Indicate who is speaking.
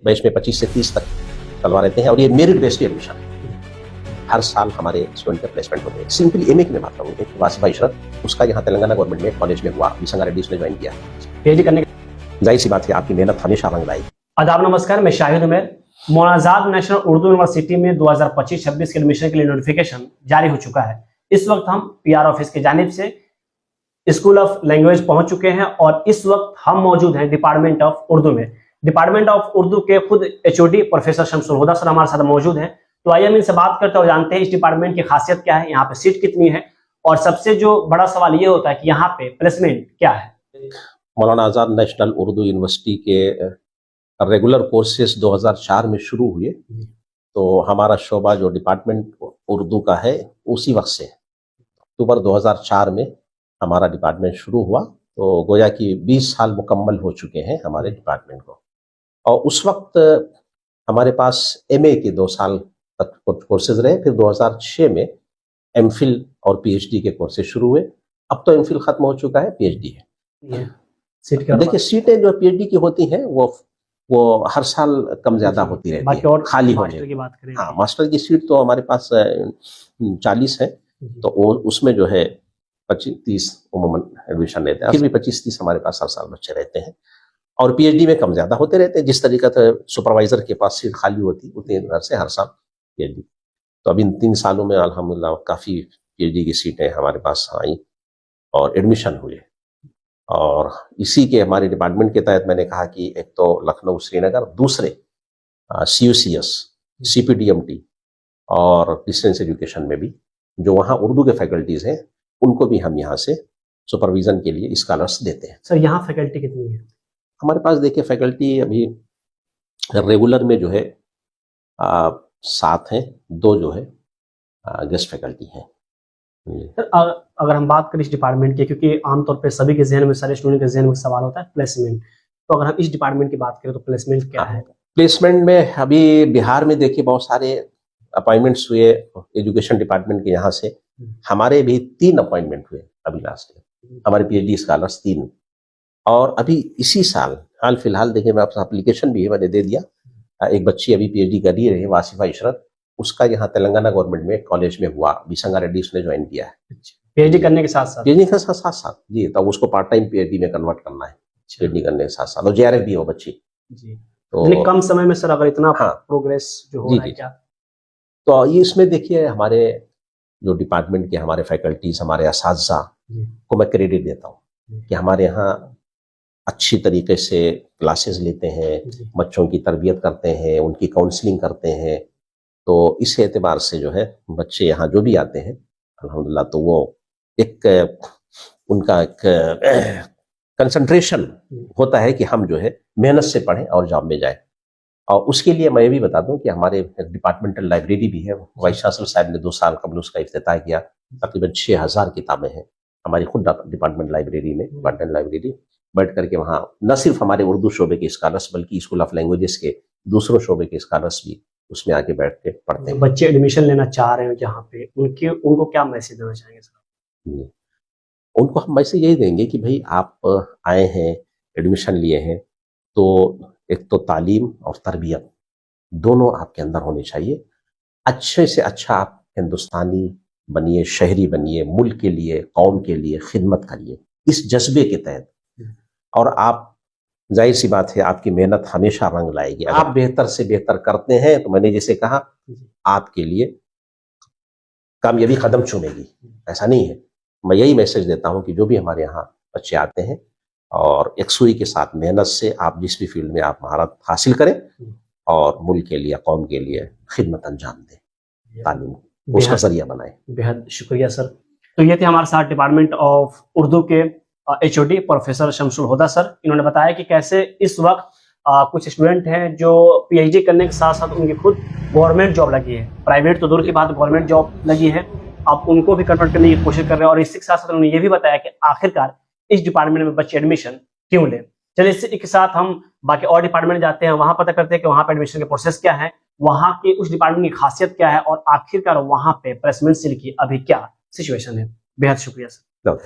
Speaker 1: Batch में 25 से 30 तक तलवा रहते हैं और ये मेरिट बेस्ड एडमिशन है। हर साल हमारे स्टूडेंट का प्लेसमेंट होते हैं। सिंपली एमए की मैं बात करूँ, वासिफ इशरत, उसका यहाँ तेलंगाना गवर्नमेंट में कॉलेज में हुआ, बीसंगा रेड्डी उसने ज्वाइन किया।
Speaker 2: पीएचडी करने के
Speaker 1: जाहिर सी बात है आपकी मेहनत हमेशा रंग लाएगी।
Speaker 2: आदाब नमस्कार, मैं शाहिद उमर। मोनाजात नेशनल उर्दू यूनिवर्सिटी में 2025-26 के एडमिशन के लिए नोटिफिकेशन जारी हो चुका है। इस वक्त हम पीआर ऑफिस की जानिब से स्कूल ऑफ लैंग्वेज पहुंच चुके हैं और इस वक्त हम मौजूद हैं डिपार्टमेंट ऑफ उर्दू में। डिपार्टमेंट ऑफ उर्दू के खुद एचओडी प्रोफेसर शमसुल हुदा सर हमारे साथ मौजूद हैं। तो आइए हम इनसे बात करते हैं और जानते हैं इस डिपार्टमेंट की खासियत क्या है, यहाँ पे सीट कितनी है और सबसे जो बड़ा सवाल ये होता है कि यहाँ पे प्लेसमेंट क्या है।
Speaker 1: मौलाना आज़ाद नेशनल उर्दू यूनिवर्सिटी के रेगुलर कोर्सेज 2004 में शुरू हुए, तो हमारा शोबा जो डिपार्टमेंट उर्दू का है उसी वक्त से अक्टूबर 2004 में हमारा डिपार्टमेंट शुरू हुआ। तो गोया कि 20 साल मुकम्मल हो चुके हैं हमारे डिपार्टमेंट को। और उस वक्त हमारे पास एमए के 2 साल तक कोर्सेज रहे, फिर 2006 में एमफिल और पीएचडी के कोर्सेज शुरू हुए। अब तो एमफिल खत्म हो चुका है, पीएचडी है। देखिए सीटें जो पीएचडी की होती हैं वो हर साल कम ज्यादा होती रहती है, खाली होने की बात करें। हाँ, मास्टर की सीट तो हमारे पास 40 है, तो उसमें जो है 25-30 उमूमन एडमिशन रहते हैं। फिर भी 25-30 हमारे पास हर साल बच्चे रहते हैं और पीएचडी में कम ज्यादा होते रहते हैं। जिस तरीके से सुपरवाइजर के पास सीट खाली होती उतनी तरह से हर साल पीएचडी। तो अब इन 3 सालों में अल्हम्दुलिल्लाह काफी पीएचडी की सीटें हमारे पास आई और एडमिशन हुए। और इसी के हमारे डिपार्टमेंट के तहत मैंने कहा कि एक तो लखनऊ श्रीनगर, दूसरे CUCS, CPDMT और डिस्टेंस एजुकेशन में भी जो वहाँ उर्दू के फैकल्टीज हैं उनको भी हम यहाँ से सुपरविजन के लिए स्कॉलर्स देते हैं।
Speaker 2: सर यहाँ फैकल्टी कितनी है? हमारे
Speaker 1: पास देखिए फैकल्टी अभी रेगुलर में जो है 7 हैं, 2 जो है गेस्ट फैकल्टी हैं।
Speaker 2: सर अगर हम बात करें इस डिपार्टमेंट की, क्योंकि आमतौर पे सभी के जहन में, सारे स्टूडेंट के जहन में सवाल होता है प्लेसमेंट, तो अगर हम इस डिपार्टमेंट की बात करें तो प्लेसमेंट क्या है?
Speaker 1: प्लेसमेंट में अभी बिहार में देखिए बहुत सारे अपॉइंटमेंट्स हुए एजुकेशन डिपार्टमेंट के यहाँ से। हमारे भी 3 अपॉइंटमेंट हुए अभी लास्ट में, हमारे पीएचडी स्कॉलर्स 3। और अभी इसी साल हाल फिलहाल देखिए मैं आपसे एप्लीकेशन भी है मैंने दे दिया। एक बच्ची अभी पीएचडी कर रही है, वासिफा इशरत, उसका यहाँ तेलंगाना गवर्नमेंट में कॉलेज में हुआ, बीसंगा रेड्डी उसने ज्वाइन किया है।
Speaker 2: पीएचडी करने के साथ साथ
Speaker 1: जी, तब उसको पार्ट टाइम पीएचडी में कन्वर्ट करना है, पीएचडी करने के साथ साथ। और JRF भी हो बच्ची
Speaker 2: जी। तो कम समय में सर अगर इतना प्रोग्रेस जो हो रहा है क्या?
Speaker 1: तो ये इसमें देखिए हमारे जो डिपार्टमेंट के हमारे फैकल्टीज, हमारे असातिज़ा को मैं क्रेडिट देता हूँ कि हमारे यहाँ अच्छी तरीके से क्लासेस लेते हैं, बच्चों की तरबियत करते हैं, उनकी काउंसलिंग करते हैं। तो इस एतबार से जो है बच्चे यहाँ जो भी आते हैं अल्हम्दुलिल्लाह, तो वो एक उनका एक कंसंट्रेशन होता है कि हम जो है मेहनत से पढ़ें और जॉब में जाएं। और उसके लिए मैं भी बता दूं कि हमारे डिपार्टमेंटल लाइब्रेरी भी है। वाइस चांसलर साहब ने 2 साल कबल उसका इफ्तिताह किया। तकरीबन 6000 किताबें हैं हमारी खुद डिपार्टमेंट लाइब्रेरी में। डिपार्टमेंट लाइब्रेरी बैठ करके वहाँ न सिर्फ हमारे उर्दू शोबे के स्कॉलर्स बल्कि स्कूल ऑफ लैंग्वेजेस के दूसरों शोबे के स्कॉलर्स भी उसमें आके बैठ के पढ़ते हैं।
Speaker 2: बच्चे एडमिशन लेना चाह रहे हैं जहाँ पे, उनको क्या मैसेज देना चाहेंगे सर?
Speaker 1: उनको हम मैसेज यही देंगे कि भाई आप आए हैं, एडमिशन लिए हैं, तो एक तो तालीम और तरबियत दोनों आपके अंदर होनी चाहिए। अच्छे से अच्छा आप हिंदुस्तानी बनिए, शहरी बनिए, मुल्क के लिए, कौम के लिए खिदमत करिए इस जज्बे के तहत। और आप जाहिर सी बात है आपकी मेहनत हमेशा रंग लाएगी। आप बेहतर से बेहतर करते हैं तो मैंने जैसे कहा आपके लिए कामयाबी कदम चूमेगी, ऐसा नहीं है। मैं यही मैसेज देता हूं कि जो भी हमारे यहाँ बच्चे आते हैं और यकसुई के साथ मेहनत से आप जिस भी फील्ड में आप महारत हासिल करें और मुल्क के लिए, कौम के लिए खिदमत अंजाम दें, तालीम उसका जरिया बनाएं।
Speaker 2: बेहद शुक्रिया सर। तो ये थे हमारे साथ डिपार्टमेंट ऑफ उर्दू के एचओडी प्रोफेसर शमसुल हुदा सर। इन्होंने बताया कि कैसे इस वक्त कुछ स्टूडेंट हैं जो पीएचडी करने के साथ साथ उनकी खुद गवर्नमेंट जॉब लगी है, प्राइवेट तो दूर की बात गवर्नमेंट जॉब लगी है, अब उनको भी कन्वर्ट करने की कोशिश कर रहे हैं। और इसी के साथ साथ उन्होंने ये भी बताया कि आखिरकार इस डिपार्टमेंट में बच्चे एडमिशन क्यों ले। चलिए इसी के साथ हम बाकी और डिपार्टमेंट जाते हैं, वहां पता करते हैं कि वहां पे एडमिशन के प्रोसेस क्या है, वहां की उस डिपार्टमेंट की खासियत क्या है और आखिरकार वहां पे प्लेसमेंट सेल की अभी क्या सिचुएशन है। बेहद शुक्रिया सर।